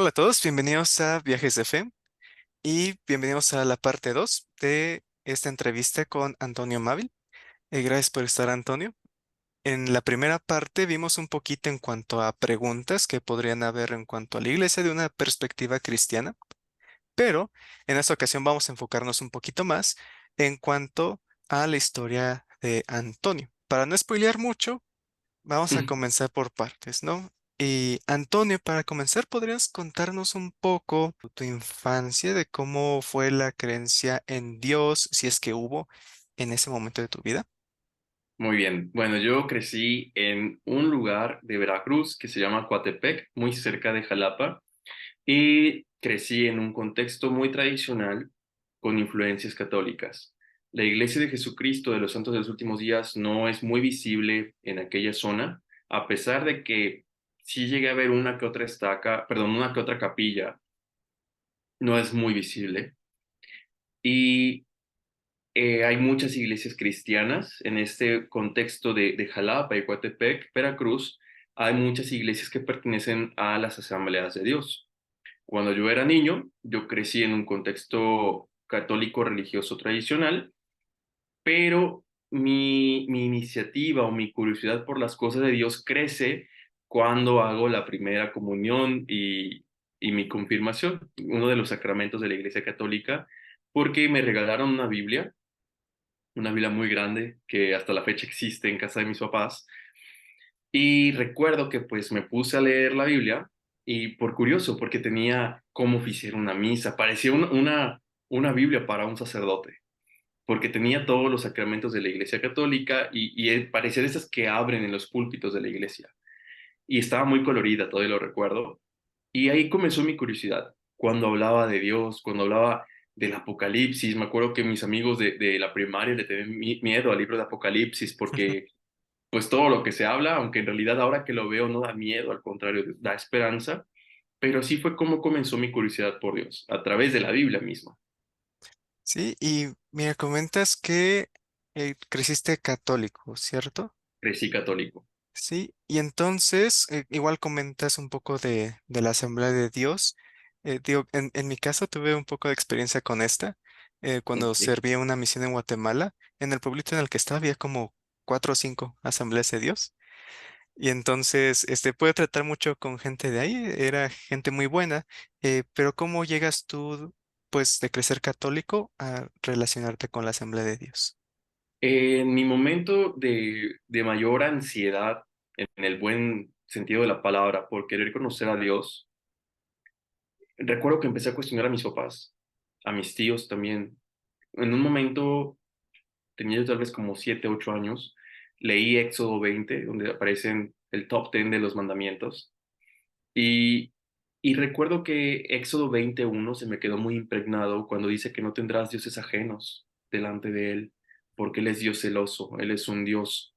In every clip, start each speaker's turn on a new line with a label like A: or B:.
A: Hola a todos, bienvenidos a Viajes de Fe y bienvenidos a la parte 2 de esta entrevista con Antonio Mávil. Gracias por estar, Antonio. En la primera parte vimos un poquito en cuanto a preguntas que podrían haber en cuanto a la iglesia de una perspectiva cristiana, pero en esta ocasión vamos a enfocarnos un poquito más en cuanto a la historia de Antonio. Para no spoilear mucho, vamos a
B: Mm,
A: comenzar por partes, ¿no? Y Antonio, para comenzar, ¿podrías contarnos un poco tu infancia, de cómo fue la creencia en Dios, si es que hubo en ese momento de tu vida?
B: Muy bien. Bueno, yo crecí en un lugar de Veracruz que se llama Coatepec, muy cerca de Jalapa, y crecí en un contexto muy tradicional con influencias católicas. La Iglesia de Jesucristo de los Santos de los Últimos Días no es muy visible en aquella zona, a pesar de que sí llegué a ver una que otra estaca, perdón, una que otra capilla, no es muy visible. Y hay muchas iglesias cristianas en este contexto de Jalapa y Coatepec, Veracruz. Hay muchas iglesias que pertenecen a las Asambleas de Dios. Cuando yo era niño, yo crecí en un contexto católico religioso tradicional, pero mi iniciativa o mi curiosidad por las cosas de Dios crece cuando hago la primera comunión y mi confirmación, uno de los sacramentos de la Iglesia Católica, porque me regalaron una Biblia muy grande que hasta la fecha existe en casa de mis papás. Y recuerdo que pues me puse a leer la Biblia y por curioso, porque tenía cómo oficiar una misa, parecía una Biblia para un sacerdote, porque tenía todos los sacramentos de la Iglesia Católica y parecía de esas que abren en los púlpitos de la iglesia. Y estaba muy colorida, todavía lo recuerdo. Y ahí comenzó mi curiosidad. Cuando hablaba de Dios, cuando hablaba del Apocalipsis, me acuerdo que mis amigos de la primaria le tenían miedo al libro de Apocalipsis porque pues todo lo que se habla, aunque en realidad ahora que lo veo no da miedo, al contrario, da esperanza, pero así fue como comenzó mi curiosidad por Dios, a través de la Biblia misma.
A: Sí, y mira, comentas que creciste católico, ¿cierto?
B: Crecí católico.
A: Sí, y entonces igual comentas un poco de la Asamblea de Dios. Digo, en mi caso tuve un poco de experiencia con esta. Cuando
B: Ok.
A: serví una misión en Guatemala, en el pueblito en el que estaba había como cuatro o cinco asambleas de Dios. Y entonces, pude tratar mucho con gente de ahí, era gente muy buena, pero ¿cómo llegas tú, pues, de crecer católico a relacionarte con la Asamblea de Dios?
B: En mi momento de mayor ansiedad, en el buen sentido de la palabra, por querer conocer a Dios, recuerdo que empecé a cuestionar a mis papás, a mis tíos también. En un momento, tenía yo tal vez como 7, 8 años, leí Éxodo 20, donde aparecen el top 10 de los mandamientos. Y, y recuerdo que Éxodo 21 se me quedó muy impregnado cuando dice que no tendrás dioses ajenos delante de Él, porque Él es Dios celoso, Él es un Dios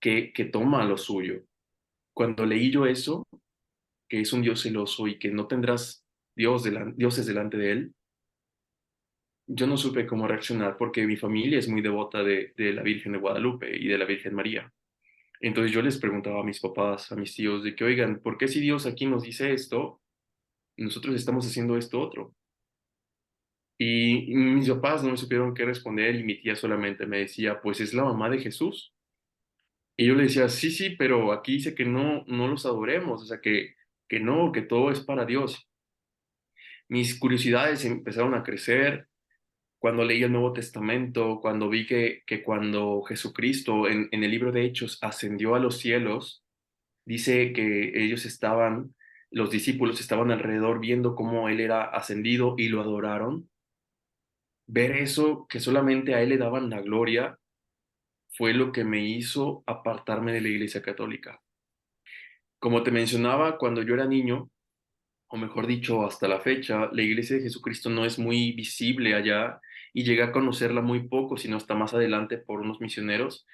B: que toma lo suyo. Cuando leí yo eso, que es un Dios celoso y que no tendrás dioses delante de Él, yo no supe cómo reaccionar porque mi familia es muy devota de la Virgen de Guadalupe y de la Virgen María. Entonces yo les preguntaba a mis papás, a mis tíos, de que, oigan, ¿por qué si Dios aquí nos dice esto, nosotros estamos haciendo esto otro? Y mis papás no me supieron qué responder y mi tía solamente me decía, pues es la mamá de Jesús. Y yo le decía, sí, sí, pero aquí dice que no, no los adoremos, o sea, que no, que todo es para Dios. Mis curiosidades empezaron a crecer cuando leí el Nuevo Testamento, cuando vi que cuando Jesucristo en el libro de Hechos ascendió a los cielos, dice que ellos estaban, los discípulos estaban alrededor viendo cómo él era ascendido y lo adoraron. Ver eso, que solamente a él le daban la gloria, fue lo que me hizo apartarme de la Iglesia Católica. Como te mencionaba, cuando yo era niño, o mejor dicho, hasta la fecha, la Iglesia de Jesucristo no es muy visible allá y llegué a conocerla muy poco, sino hasta más adelante por unos misioneros.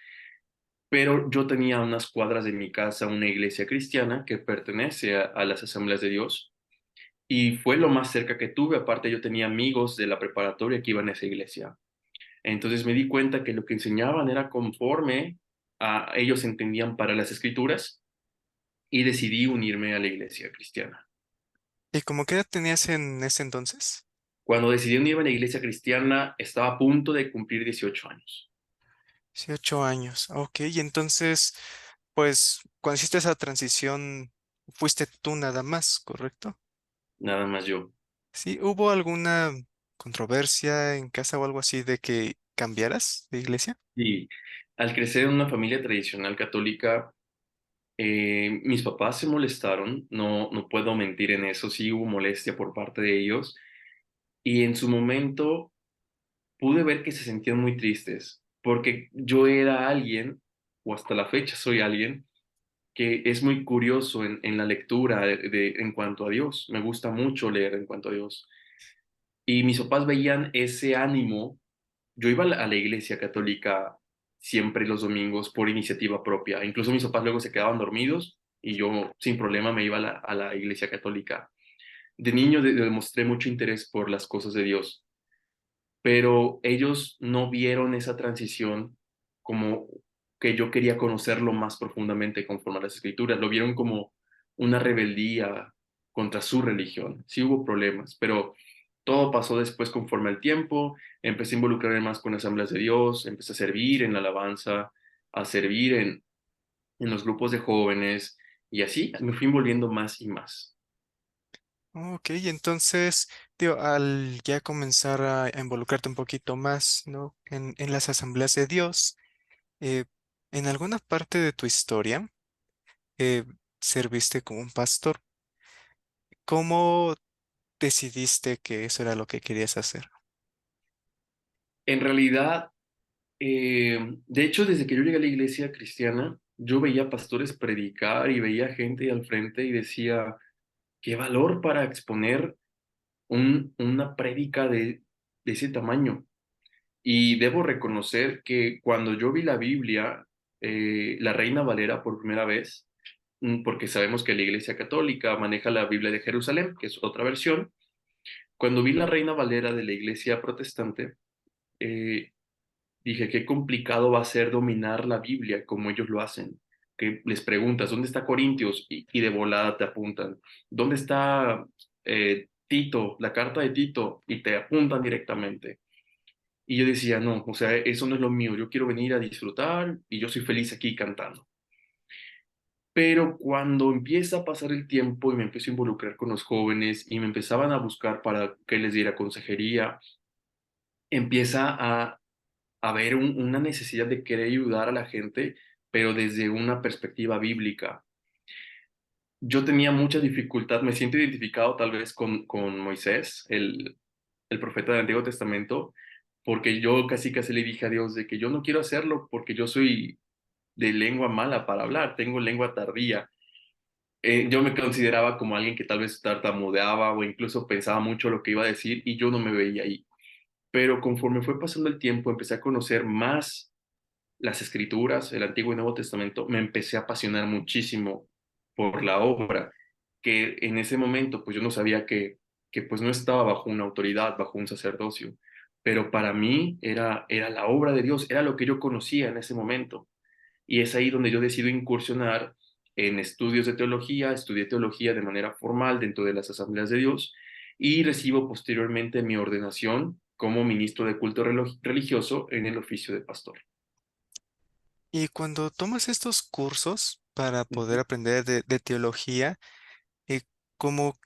B: Pero yo tenía a unas cuadras de mi casa una iglesia cristiana que pertenece a las Asambleas de Dios y fue lo más cerca que tuve. Aparte, yo tenía amigos de la preparatoria que iban a esa iglesia. Entonces me di cuenta que lo que enseñaban era conforme a ellos entendían para las escrituras y decidí unirme a la iglesia cristiana.
A: ¿Y como qué edad tenías en ese entonces?
B: Cuando decidí unirme a la iglesia cristiana, estaba a punto de cumplir 18 años,
A: 18 años. Ok, y entonces, pues, cuando hiciste esa transición, fuiste tú nada más, ¿correcto?
B: nada más yo.
A: Sí, ¿hubo alguna controversia en casa o algo así de que cambiaras de iglesia?
B: Y al crecer en una familia tradicional católica, mis papás se molestaron, no puedo mentir en eso, sí hubo molestia por parte de ellos, y en su momento pude ver que se sentían muy tristes, porque yo era alguien, o hasta la fecha soy alguien, que es muy curioso en la lectura en cuanto a Dios. Me gusta mucho leer en cuanto a Dios. Y mis papás veían ese ánimo. Yo iba a la iglesia católica siempre los domingos por iniciativa propia. Incluso mis papás luego se quedaban dormidos y yo sin problema me iba a la iglesia católica. De niño demostré mucho interés por las cosas de Dios, pero ellos no vieron esa transición como que yo quería conocerlo más profundamente conforme a las escrituras, lo vieron como una rebeldía contra su religión. Sí hubo problemas, pero todo pasó después conforme al tiempo, empecé a involucrarme más con asambleas de Dios, empecé a servir en la alabanza, a servir en los grupos de jóvenes y así me fui envolviendo más y más.
A: Ok, entonces, tío, al ya comenzar a involucrarte un poquito más, ¿no? En las asambleas de Dios, eh, en alguna parte de tu historia, eh, serviste como un pastor. ¿Cómo decidiste que eso era lo que querías hacer?
B: En realidad, de hecho, desde que yo llegué a la iglesia cristiana, yo veía pastores predicar y veía gente al frente y decía, qué valor para exponer una prédica de ese tamaño. Y debo reconocer que cuando yo vi la Biblia, la Reina Valera por primera vez, porque sabemos que la Iglesia Católica maneja la Biblia de Jerusalén, que es otra versión, cuando vi la Reina Valera de la Iglesia Protestante, eh, dije, qué complicado va a ser dominar la Biblia como ellos lo hacen. Que les preguntas, ¿dónde está Corintios? Y de volada te apuntan. ¿Dónde está Tito, la carta de Tito? Y te apuntan directamente. Y yo decía, no, o sea, eso no es lo mío. Yo quiero venir a disfrutar y yo soy feliz aquí cantando. Pero cuando empieza a pasar el tiempo y me empiezo a involucrar con los jóvenes y me empezaban a buscar para que les diera consejería, empieza a ver una necesidad de querer ayudar a la gente, pero desde una perspectiva bíblica. Yo tenía mucha dificultad, me siento identificado tal vez con Moisés, el profeta del Antiguo Testamento, porque yo casi casi le dije a Dios de que yo no quiero hacerlo porque yo soy de lengua mala para hablar, tengo lengua tardía. Yo me consideraba como alguien que tal vez tartamudeaba o incluso pensaba mucho lo que iba a decir y yo no me veía ahí. Pero conforme fue pasando el tiempo, empecé a conocer más las escrituras, el Antiguo y Nuevo Testamento, me empecé a apasionar muchísimo por la obra, que en ese momento pues yo no sabía que pues no estaba bajo una autoridad, bajo un sacerdocio, pero para mí era la obra de Dios, era lo que yo conocía en ese momento. Y es ahí donde yo decido incursionar en estudios de teología, estudié teología de manera formal dentro de las Asambleas de Dios y recibo posteriormente mi ordenación como ministro de culto religioso en el oficio de pastor.
A: Y cuando tomas estos cursos para poder aprender de teología, eh, como,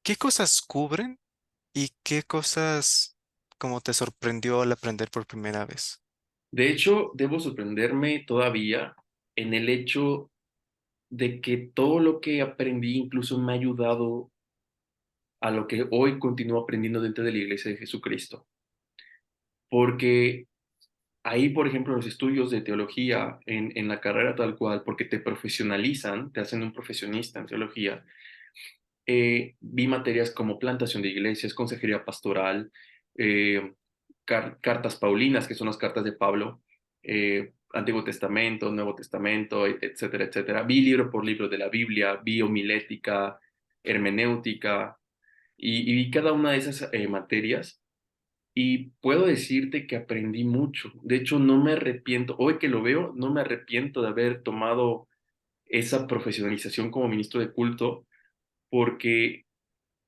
A: ¿qué cosas cubren y qué cosas como te sorprendió al aprender por primera vez?
B: De hecho, debo sorprenderme todavía en el hecho de que todo lo que aprendí incluso me ha ayudado a lo que hoy continúo aprendiendo dentro de la Iglesia de Jesucristo. Porque ahí, por ejemplo, los estudios de teología en la carrera tal cual, porque te profesionalizan, te hacen un profesionista en teología, vi materias como plantación de iglesias, consejería pastoral, eh, cartas paulinas, que son las cartas de Pablo, Antiguo Testamento, Nuevo Testamento, etcétera, etcétera. Vi libro por libro de la Biblia, vi homilética, hermenéutica, y vi cada una de esas materias. Y puedo decirte que aprendí mucho. De hecho, no me arrepiento, hoy que lo veo, no me arrepiento de haber tomado esa profesionalización como ministro de culto, porque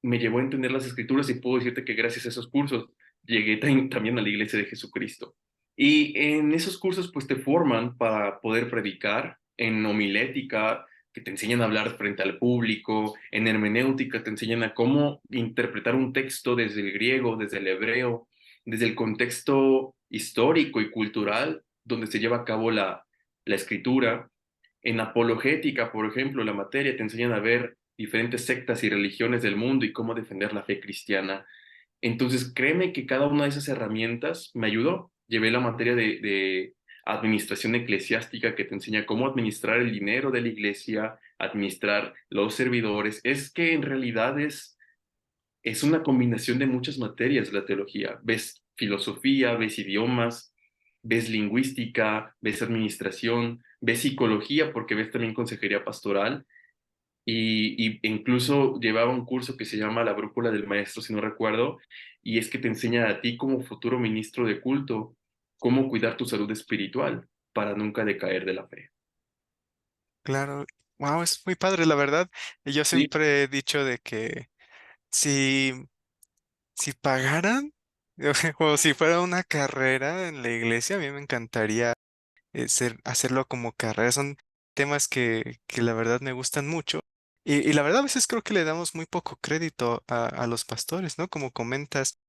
B: me llevó a entender las escrituras y puedo decirte que gracias a esos cursos llegué también a la iglesia de Jesucristo. Y en esos cursos pues te forman para poder predicar en homilética, que te enseñan a hablar frente al público, en hermenéutica te enseñan a cómo interpretar un texto desde el griego, desde el hebreo, desde el contexto histórico y cultural donde se lleva a cabo la escritura. En apologética, por ejemplo, la materia te enseñan a ver diferentes sectas y religiones del mundo y cómo defender la fe cristiana. Entonces, créeme que cada una de esas herramientas me ayudó. Llevé la materia de administración eclesiástica que te enseña cómo administrar el dinero de la iglesia, administrar los servidores. Es que en realidad es una combinación de muchas materias la teología. Ves filosofía, ves idiomas, ves lingüística, ves administración, ves psicología porque ves también consejería pastoral y incluso llevaba un curso que se llama La Brújula del Maestro, si no recuerdo, y es que te enseña a ti como futuro ministro de culto cómo cuidar tu salud espiritual para nunca decaer de la fe.
A: Claro, wow, es muy padre, la verdad. Yo
B: Sí,
A: siempre he dicho de que si, si pagaran, o si fuera una carrera en la iglesia, a mí me encantaría hacerlo como carrera. Son temas que la verdad me gustan mucho. Y la verdad, a veces creo que le damos muy poco crédito a los pastores, ¿no? Como comentas,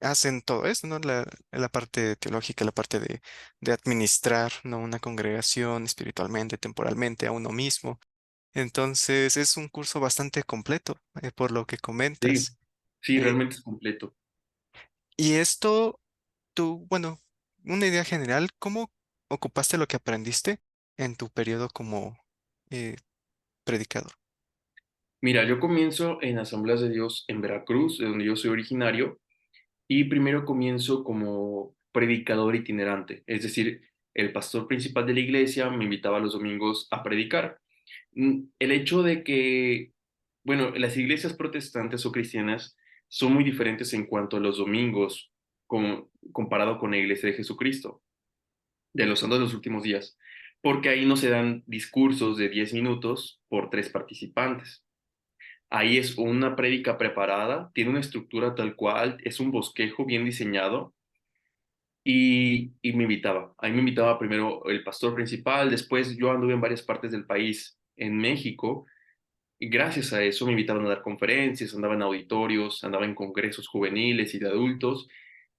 A: hacen todo eso, ¿no? La parte teológica, la parte de administrar, ¿no? Una congregación espiritualmente, temporalmente, a uno mismo. Entonces, es un curso bastante completo, por lo que
B: sí,
A: comentas.
B: sí,
A: Eh,
B: realmente es completo.
A: y esto, tú, bueno, una idea general, ¿cómo ocupaste lo que aprendiste en tu periodo como eh, predicador?
B: Mira, yo comienzo en Asambleas de Dios en Veracruz, de donde yo soy originario, y primero comienzo como predicador itinerante, es decir, el pastor principal de la iglesia me invitaba los domingos a predicar. El hecho de que, bueno, las iglesias protestantes o cristianas son muy diferentes en cuanto a los domingos comparado con la iglesia de Jesucristo, de los santos de los últimos días, porque ahí no se dan discursos de 10 minutos por tres participantes. Ahí es una prédica preparada, tiene una estructura tal cual, es un bosquejo bien diseñado y me invitaba. Ahí me invitaba primero el pastor principal, después yo anduve en varias partes del país, en México, y gracias a eso me invitaban a dar conferencias, andaba en auditorios, andaba en congresos juveniles y de adultos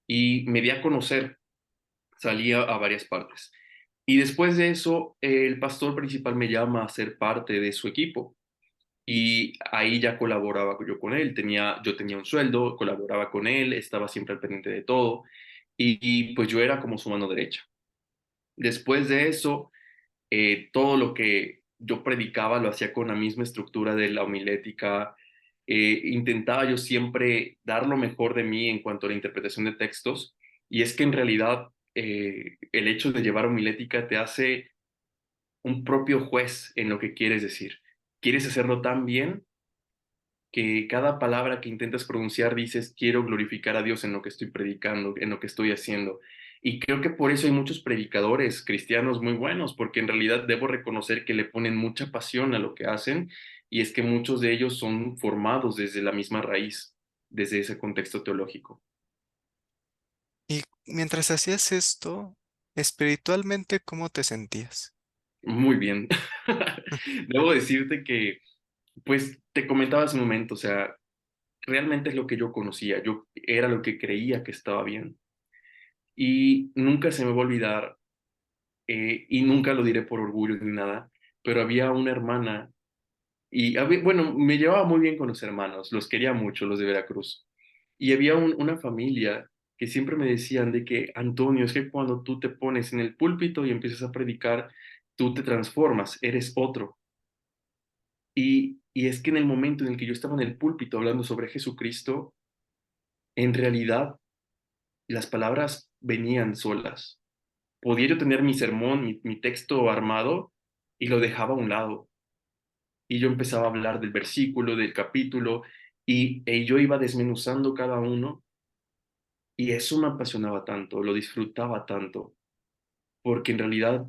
B: y me di a conocer, salía a varias partes. Y después de eso, el pastor principal me llama a ser parte de su equipo. Y ahí ya colaboraba yo con él, yo tenía un sueldo, colaboraba con él, estaba siempre al pendiente de todo y pues yo era como su mano derecha. Después de eso, todo lo que yo predicaba lo hacía con la misma estructura de la homilética. Intentaba yo siempre dar lo mejor de mí en cuanto a la interpretación de textos y es que en realidad el hecho de llevar homilética te hace un propio juez en lo que quieres decir. Quieres hacerlo tan bien que cada palabra que intentas pronunciar dices, quiero glorificar a Dios en lo que estoy predicando, en lo que estoy haciendo. Y creo que por eso hay muchos predicadores cristianos muy buenos, porque en realidad debo reconocer que le ponen mucha pasión a lo que hacen, y es que muchos de ellos son formados desde la misma raíz, desde ese contexto teológico.
A: Y mientras hacías esto, espiritualmente, ¿cómo te sentías?
B: Muy bien. Debo decirte que, pues, te comentaba hace un momento, o sea, realmente es lo que yo conocía, yo era lo que creía que estaba bien. Y nunca se me va a olvidar, y nunca lo diré por orgullo ni nada, pero había una hermana bueno, me llevaba muy bien con los hermanos, los quería mucho, los de Veracruz. Y había una familia que siempre me decían de que, Antonio, es que cuando tú te pones en el púlpito y empiezas a predicar, tú te transformas, eres otro. Y es que en el momento en el que yo estaba en el púlpito hablando sobre Jesucristo, en realidad las palabras venían solas. Podía yo tener mi sermón, mi texto armado y lo dejaba a un lado. Y yo empezaba a hablar del versículo, del capítulo, y yo iba desmenuzando cada uno. Y eso me apasionaba tanto, lo disfrutaba tanto, porque en realidad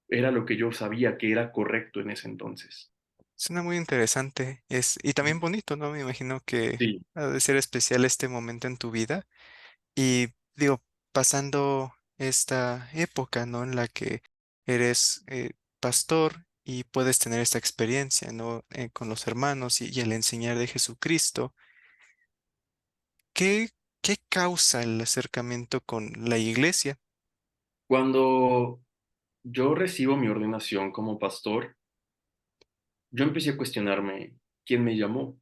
B: era lo que yo sabía que era correcto en ese entonces.
A: Suena muy interesante. Y también bonito, ¿no? Me imagino que
B: Sí.
A: ha de ser especial este momento en tu vida. Y digo, pasando esta época, ¿no? En la que eres pastor y puedes tener esta experiencia, ¿no? Con los hermanos y el enseñar de Jesucristo. ¿Qué, qué causa el acercamiento con la iglesia?
B: Cuando yo recibo mi ordenación como pastor, yo empecé a cuestionarme quién me llamó.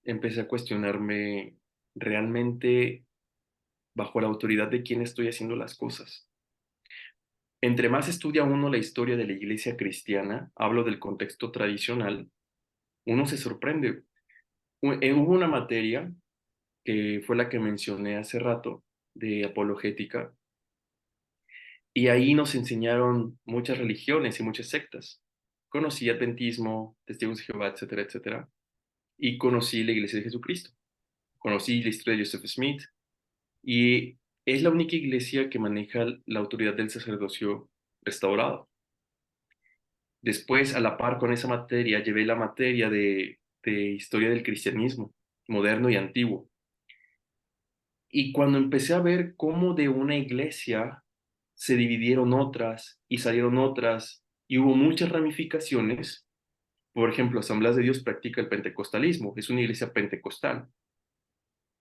B: Empecé a cuestionarme realmente bajo la autoridad de quién estoy haciendo las cosas. Entre más estudia uno la historia de la iglesia cristiana, hablo del contexto tradicional, uno se sorprende. Hubo una materia que fue la que mencioné hace rato, de apologética, y ahí nos enseñaron muchas religiones y muchas sectas. Conocí adventismo, testigos de Jehová, etcétera, etcétera, y conocí la iglesia de Jesucristo. Conocí la historia de Joseph Smith, y es la única iglesia que maneja la autoridad del sacerdocio restaurado. Después, a la par con esa materia, llevé la materia de historia del cristianismo, moderno y antiguo. Y cuando empecé a ver cómo de una iglesia se dividieron otras y salieron otras y hubo muchas ramificaciones, por ejemplo, Asambleas de Dios practica el pentecostalismo, es una iglesia pentecostal,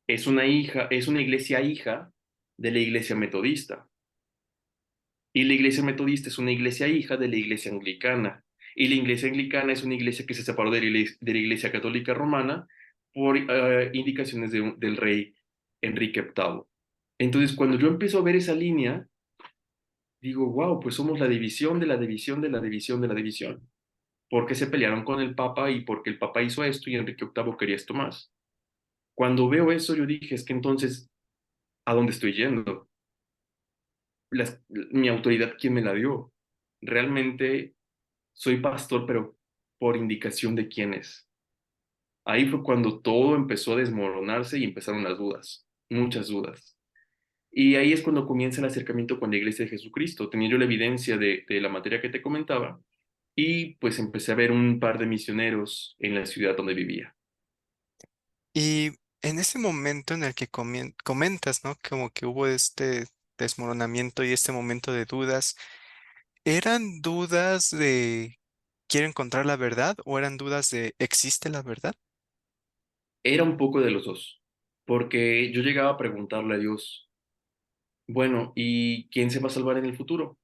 B: es una iglesia hija de la iglesia metodista. Y la iglesia metodista es una iglesia hija de la iglesia anglicana. Y la iglesia anglicana es una iglesia que se separó de la iglesia católica romana por indicaciones del rey Enrique VIII. Entonces, cuando yo empiezo a ver esa línea, digo, wow, pues somos la división de la división de la división de la división. Porque se pelearon con el Papa y porque el Papa hizo esto y Enrique VIII quería esto más. Cuando veo eso, yo dije, es que entonces, ¿a dónde estoy yendo? Mi autoridad, ¿quién me la dio? Realmente soy pastor, pero por indicación de quién es. Ahí fue cuando todo empezó a desmoronarse y empezaron las dudas, muchas dudas. Y ahí es cuando comienza el acercamiento con la Iglesia de Jesucristo. Tenía yo la evidencia de la materia que te comentaba y pues empecé a ver un par de misioneros en la ciudad donde vivía.
A: Y en ese momento en el que comentas, ¿no? Como que hubo este desmoronamiento y este momento de dudas, ¿eran dudas de quiero encontrar la verdad o eran dudas de existe la verdad?
B: Era un poco de los dos, porque yo llegaba a preguntarle a Dios, bueno, ¿y quién se va a salvar en el futuro?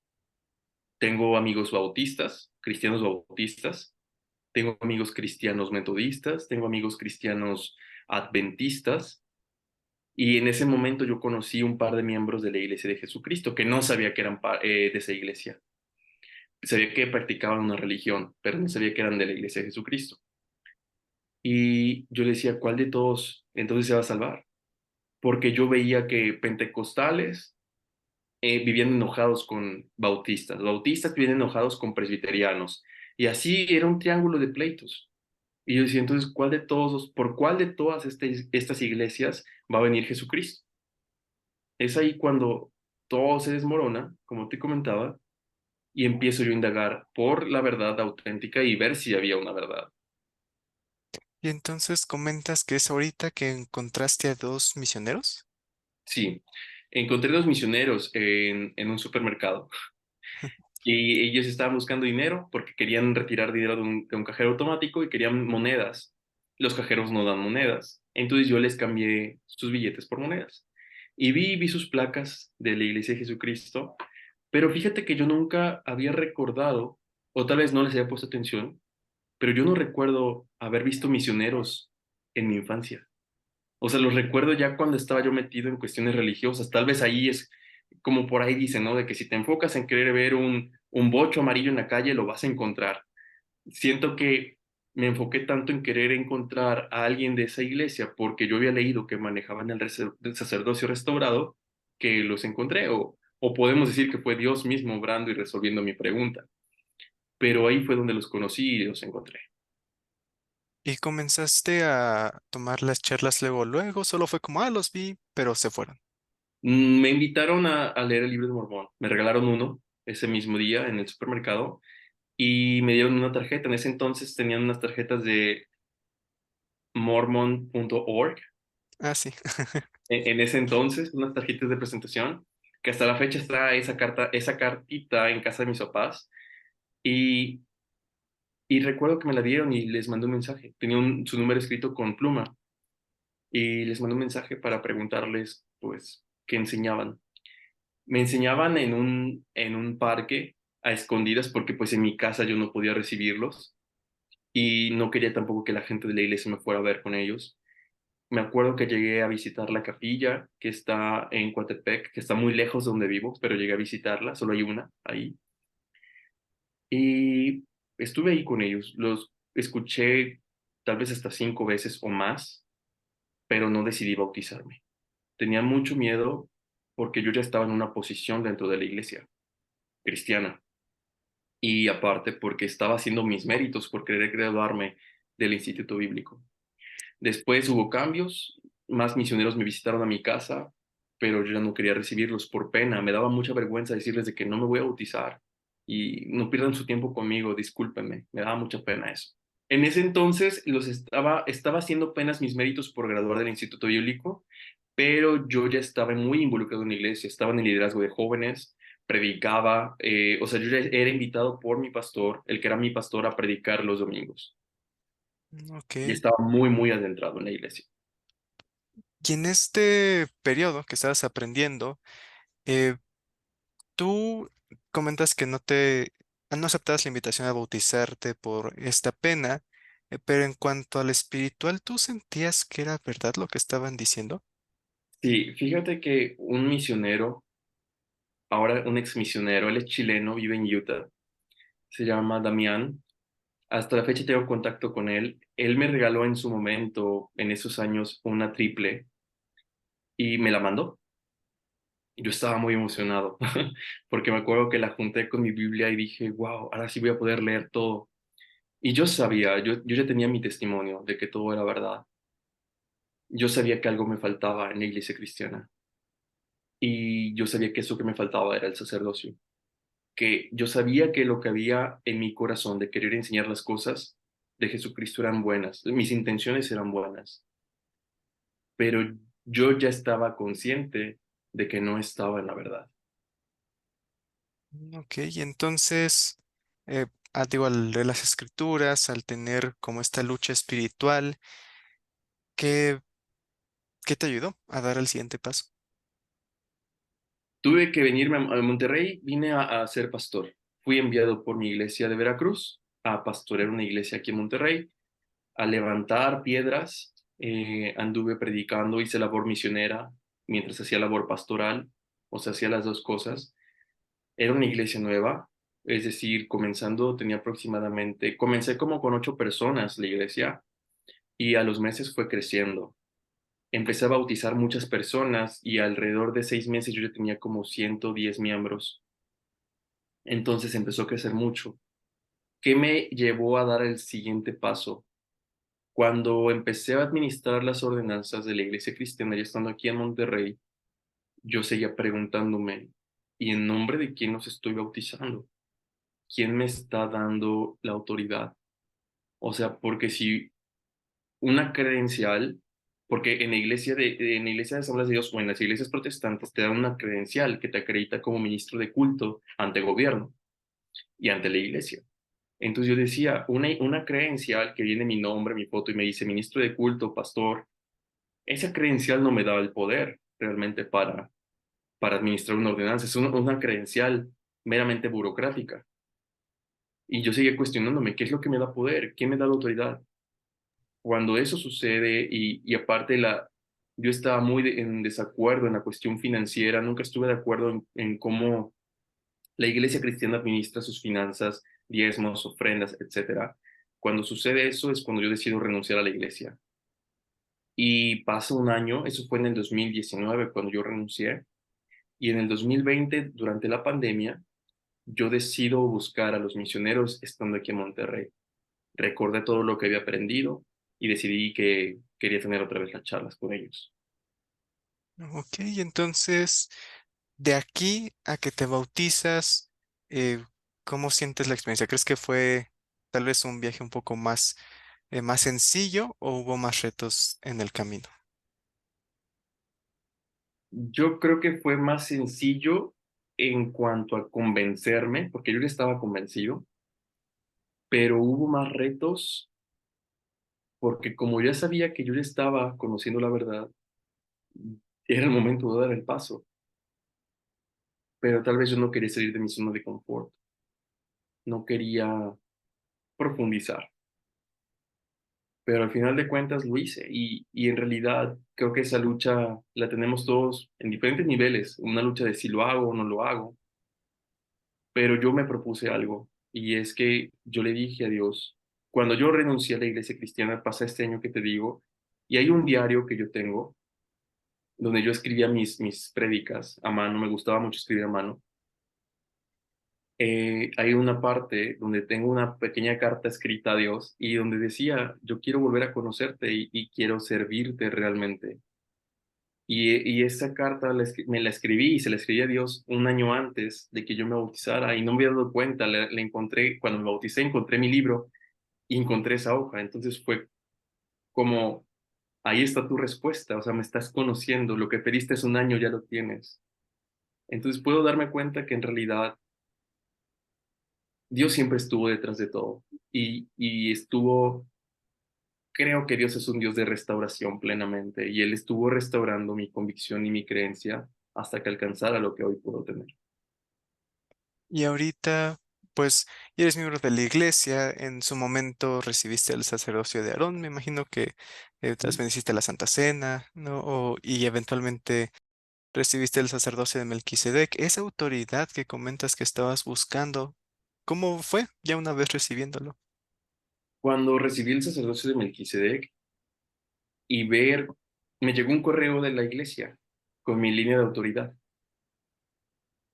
B: Tengo amigos bautistas, cristianos bautistas, tengo amigos cristianos metodistas, tengo amigos cristianos adventistas, y en ese momento yo conocí un par de miembros de la Iglesia de Jesucristo que no sabía que eran de esa iglesia. Sabía que practicaban una religión, pero no sabía que eran de la Iglesia de Jesucristo. Y yo le decía, ¿cuál de todos entonces se va a salvar? Porque yo veía que pentecostales vivían enojados con bautistas, bautistas vivían enojados con presbiterianos, y así era un triángulo de pleitos. Y yo decía, entonces, ¿por cuál de todas estas iglesias va a venir Jesucristo? Es ahí cuando todo se desmorona, como te comentaba, y empiezo yo a indagar por la verdad auténtica y ver si había una verdad.
A: Y entonces comentas que es ahorita que encontraste a dos misioneros.
B: Sí, encontré dos misioneros en un supermercado y ellos estaban buscando dinero porque querían retirar dinero de un cajero automático y querían monedas. Los cajeros no dan monedas. Entonces yo les cambié sus billetes por monedas. Y vi sus placas de la Iglesia de Jesucristo, pero fíjate que yo nunca había recordado, o tal vez no les había puesto atención, pero yo no recuerdo haber visto misioneros en mi infancia. O sea, los recuerdo ya cuando estaba yo metido en cuestiones religiosas. Tal vez ahí es como por ahí dicen, ¿no? De que si te enfocas en querer ver un bocho amarillo en la calle, lo vas a encontrar. Siento que me enfoqué tanto en querer encontrar a alguien de esa iglesia porque yo había leído que manejaban el sacerdocio restaurado, que los encontré. O podemos decir que fue Dios mismo obrando y resolviendo mi pregunta. Pero ahí fue donde los conocí y los encontré.
A: Y comenzaste a tomar las charlas luego, luego, solo fue como, ah, los vi, pero se fueron.
B: Me invitaron a leer el libro de Mormón. Me regalaron uno ese mismo día en el supermercado y me dieron una tarjeta. En ese entonces tenían unas tarjetas de mormon.org,
A: Ah, sí.
B: en ese entonces, unas tarjetas de presentación, que hasta la fecha está esa carta, esa cartita en casa de mis papás. Y, y recuerdo que me la dieron y les mandé un mensaje. Tenía su número escrito con pluma y les mandé un mensaje para preguntarles, pues, qué enseñaban. Me enseñaban en un parque a escondidas porque pues en mi casa yo no podía recibirlos y no quería tampoco que la gente de la iglesia me fuera a ver con ellos. Me acuerdo que llegué a visitar la capilla que está en Coatepec, que está muy lejos de donde vivo, pero llegué a visitarla, solo hay una ahí. Y estuve ahí con ellos, los escuché tal vez hasta 5 veces o más, pero no decidí bautizarme. Tenía mucho miedo porque yo ya estaba en una posición dentro de la iglesia cristiana y aparte porque estaba haciendo mis méritos por querer graduarme del Instituto Bíblico. Después hubo cambios, más misioneros me visitaron a mi casa, pero yo ya no quería recibirlos por pena. Me daba mucha vergüenza decirles de que no me voy a bautizar y no pierdan su tiempo conmigo, discúlpenme, me daba mucha pena eso. En ese entonces estaba haciendo apenas mis méritos por graduar del Instituto Bíblico, pero yo ya estaba muy involucrado en la iglesia, estaba en el liderazgo de jóvenes, predicaba, o sea, yo ya era invitado por mi pastor, el que era mi pastor, a predicar los domingos. Y
A: Ok.
B: estaba muy, muy adentrado en la iglesia.
A: Y en este periodo que estabas aprendiendo, eh, tú comentas que no aceptabas la invitación a bautizarte por esta pena, pero en cuanto al espiritual, ¿tú sentías que era verdad lo que estaban diciendo?
B: Sí, fíjate que un misionero, ahora un ex misionero, él es chileno, vive en Utah, se llama Damián. Hasta la fecha tengo contacto con él. Él me regaló en su momento, en esos años, una triple y me la mandó. Yo estaba muy emocionado porque me acuerdo que la junté con mi Biblia y dije, wow, ahora sí voy a poder leer todo. Y yo sabía, yo ya tenía mi testimonio de que todo era verdad. Yo sabía que algo me faltaba en la iglesia cristiana y yo sabía que eso que me faltaba era el sacerdocio. Que yo sabía que lo que había en mi corazón de querer enseñar las cosas de Jesucristo eran buenas, mis intenciones eran buenas, pero yo ya estaba consciente de que no estaba en la verdad.
A: Ok, y entonces, digo, al leer las escrituras, al tener como esta lucha espiritual, ¿qué, qué te ayudó a dar el siguiente paso?
B: Tuve que venirme a Monterrey, vine a ser pastor. Fui enviado por mi iglesia de Veracruz a pastorear una iglesia aquí en Monterrey, a levantar piedras, anduve predicando, hice labor misionera mientras hacía labor pastoral, o sea, hacía las dos cosas. Era una iglesia nueva, es decir, tenía aproximadamente, comencé como con 8 personas la iglesia y a los meses fue creciendo. Empecé a bautizar muchas personas y alrededor de 6 meses yo ya tenía como 110 miembros. Entonces empezó a crecer mucho. ¿Qué me llevó a dar el siguiente paso? Cuando empecé a administrar las ordenanzas de la iglesia cristiana, ya estando aquí en Monterrey, yo seguía preguntándome, ¿y en nombre de quién nos estoy bautizando? ¿Quién me está dando la autoridad? O sea, porque si una credencial, porque en la iglesia de Asambleas de Dios o en las iglesias protestantes te dan una credencial que te acredita como ministro de culto ante el gobierno y ante la iglesia. Entonces yo decía, una credencial que viene mi nombre, mi foto y me dice ministro de culto, pastor, esa credencial no me da el poder realmente para administrar una ordenanza, es una credencial meramente burocrática. Y yo seguía cuestionándome, ¿qué es lo que me da poder? ¿Quién me da la autoridad? Cuando eso sucede y aparte yo estaba muy en desacuerdo en la cuestión financiera, nunca estuve de acuerdo en cómo la iglesia cristiana administra sus finanzas, diezmos, ofrendas, etcétera. Cuando sucede eso es cuando yo decido renunciar a la iglesia. Y pasa un año, eso fue en el 2019 cuando yo renuncié, y en el 2020, durante la pandemia, yo decido buscar a los misioneros estando aquí en Monterrey. Recordé todo lo que había aprendido y decidí que quería tener otra vez las charlas con ellos.
A: Ok, entonces, de aquí a que te bautizas, ¿Cómo sientes la experiencia? ¿Crees que fue tal vez un viaje un poco más sencillo o hubo más retos en el camino?
B: Yo creo que fue más sencillo en cuanto a convencerme, porque yo ya estaba convencido, pero hubo más retos porque como ya sabía que yo ya estaba conociendo la verdad, era el momento de dar el paso, pero tal vez yo no quería salir de mi zona de confort, no quería profundizar, pero al final de cuentas lo hice y en realidad creo que esa lucha la tenemos todos en diferentes niveles, una lucha de si lo hago o no lo hago, pero yo me propuse algo y es que yo le dije a Dios, cuando yo renuncié a la iglesia cristiana, pasa este año que te digo, y hay un diario que yo tengo donde yo escribía mis prédicas a mano, me gustaba mucho escribir a mano. Hay una parte donde tengo una pequeña carta escrita a Dios y donde decía, yo quiero volver a conocerte y quiero servirte realmente. Y esa carta me la escribí y se la escribí a Dios un año antes de que yo me bautizara y no me había dado cuenta, la encontré, cuando me bauticé encontré mi libro y encontré esa hoja. Entonces fue como, ahí está tu respuesta, o sea, me estás conociendo, lo que pediste es un año, ya lo tienes. Entonces puedo darme cuenta que en realidad Dios siempre estuvo detrás de todo y estuvo, creo que Dios es un Dios de restauración plenamente y Él estuvo restaurando mi convicción y mi creencia hasta que alcanzara lo que hoy puedo tener.
A: Y ahorita, pues, eres miembro de la iglesia, en su momento recibiste el sacerdocio de Aarón, me imagino que bendeciste la Santa Cena, ¿no? Y eventualmente recibiste el sacerdocio de Melquisedec. Esa autoridad que comentas que estabas buscando, ¿cómo fue ya una vez recibiéndolo?
B: Cuando recibí el sacerdocio de Melquisedec y me llegó un correo de la iglesia con mi línea de autoridad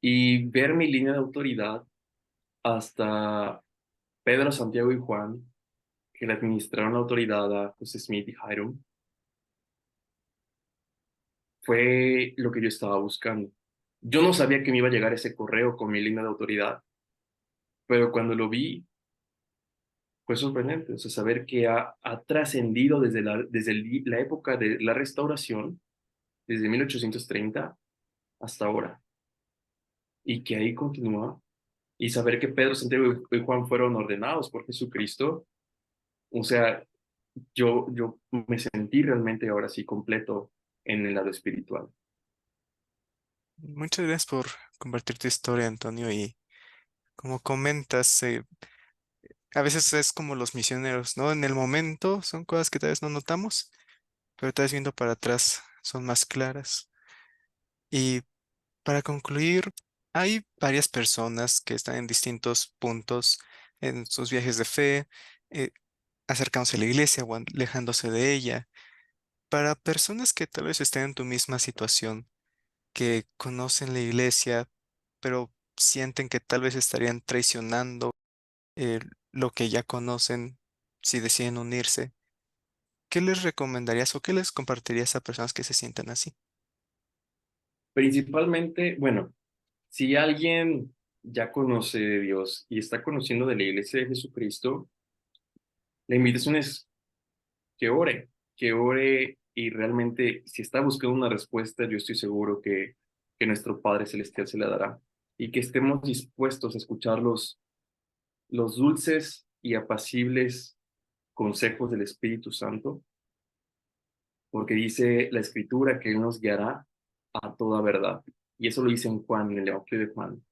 B: y ver mi línea de autoridad hasta Pedro, Santiago y Juan, que le administraron la autoridad a José Smith y Hiram, fue lo que yo estaba buscando. Yo no sabía que me iba a llegar ese correo con mi línea de autoridad, pero cuando lo vi fue sorprendente, o sea, saber que ha trascendido desde la época de la restauración, desde 1830 hasta ahora, y que ahí continúa, y saber que Pedro, Santiago y Juan fueron ordenados por Jesucristo, o sea, yo me sentí realmente ahora sí completo en el lado espiritual.
A: Muchas gracias por compartir tu historia, Antonio, y como comentas, a veces es como los misioneros, ¿no? En el momento son cosas que tal vez no notamos, pero tal vez viendo para atrás son más claras. Y para concluir, hay varias personas que están en distintos puntos en sus viajes de fe, eh, acercándose a la iglesia o alejándose de ella. Para personas que tal vez estén en tu misma situación, que conocen la iglesia, pero sienten que tal vez estarían traicionando eh, lo que ya conocen si deciden unirse, ¿qué les recomendarías o qué les compartirías a personas que se sientan así?
B: Principalmente, bueno, si alguien ya conoce de Dios y está conociendo de la iglesia de Jesucristo, la invitación es que ore y realmente si está buscando una respuesta, yo estoy seguro que nuestro Padre Celestial se la dará y que estemos dispuestos a escuchar los dulces y apacibles consejos del Espíritu Santo, porque dice la Escritura que Él nos guiará a toda verdad. Y eso lo dice en Juan, en el Evangelio de Juan.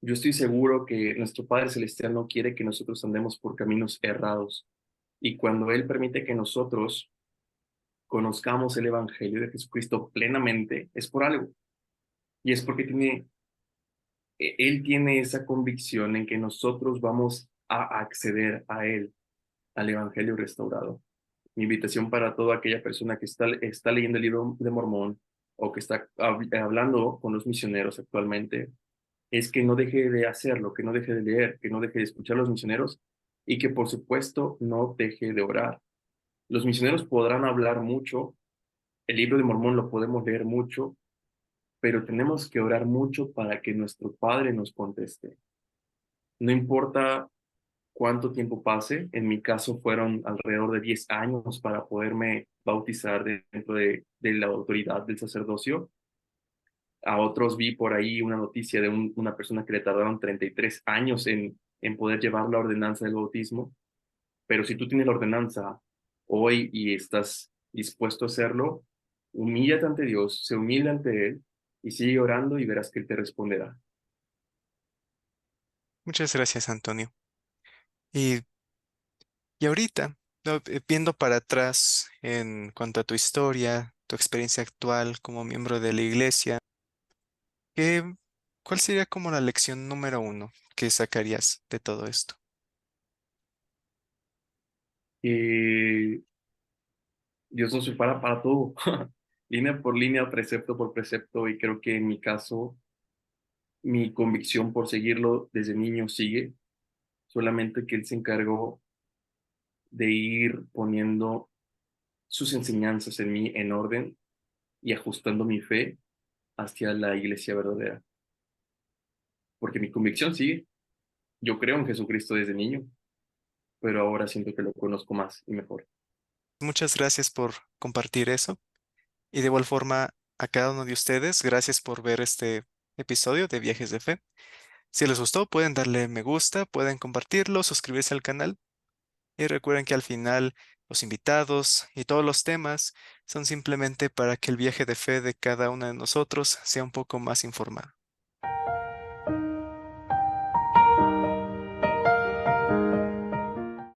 B: Yo estoy seguro que nuestro Padre Celestial no quiere que nosotros andemos por caminos errados. Y cuando Él permite que nosotros conozcamos el Evangelio de Jesucristo plenamente, es por algo. Y es porque Él tiene esa convicción en que nosotros vamos a acceder a Él, al Evangelio restaurado. Mi invitación para toda aquella persona que está leyendo el libro de Mormón o que está hablando con los misioneros actualmente es que no deje de hacerlo, que no deje de leer, que no deje de escuchar a los misioneros y que por supuesto no deje de orar. Los misioneros podrán hablar mucho, el libro de Mormón lo podemos leer mucho, pero tenemos que orar mucho para que nuestro Padre nos conteste. No importa cuánto tiempo pase, en mi caso fueron alrededor de 10 años para poderme bautizar dentro de la autoridad del sacerdocio. A otros vi por ahí una noticia de una persona que le tardaron 33 años en poder llevar la ordenanza del bautismo. Pero si tú tienes la ordenanza hoy y estás dispuesto a hacerlo, humíllate ante Dios, se humilde ante Él y sigue orando y verás que Él te responderá.
A: Muchas gracias, Antonio. Y, y ahorita, no, viendo para atrás en cuanto a tu historia, tu experiencia actual como miembro de la iglesia, ¿qué- ¿cuál sería como la lección número uno que sacarías de todo esto?
B: Eh, Dios nos separa para todo, línea por línea, precepto por precepto, y creo que en mi caso, mi convicción por seguirlo desde niño sigue, solamente que Él se encargó de ir poniendo sus enseñanzas en mí en orden y ajustando mi fe hacia la iglesia verdadera, porque mi convicción sigue. Yo creo en Jesucristo desde niño, pero ahora siento que lo conozco más y mejor.
A: Muchas gracias por compartir eso. Y de igual forma, a cada uno de ustedes, gracias por ver este episodio de Viajes de Fe. Si les gustó, pueden darle me gusta, pueden compartirlo, suscribirse al canal y recuerden que al final los invitados y todos los temas son simplemente para que el viaje de fe de cada uno de nosotros sea un poco más informado.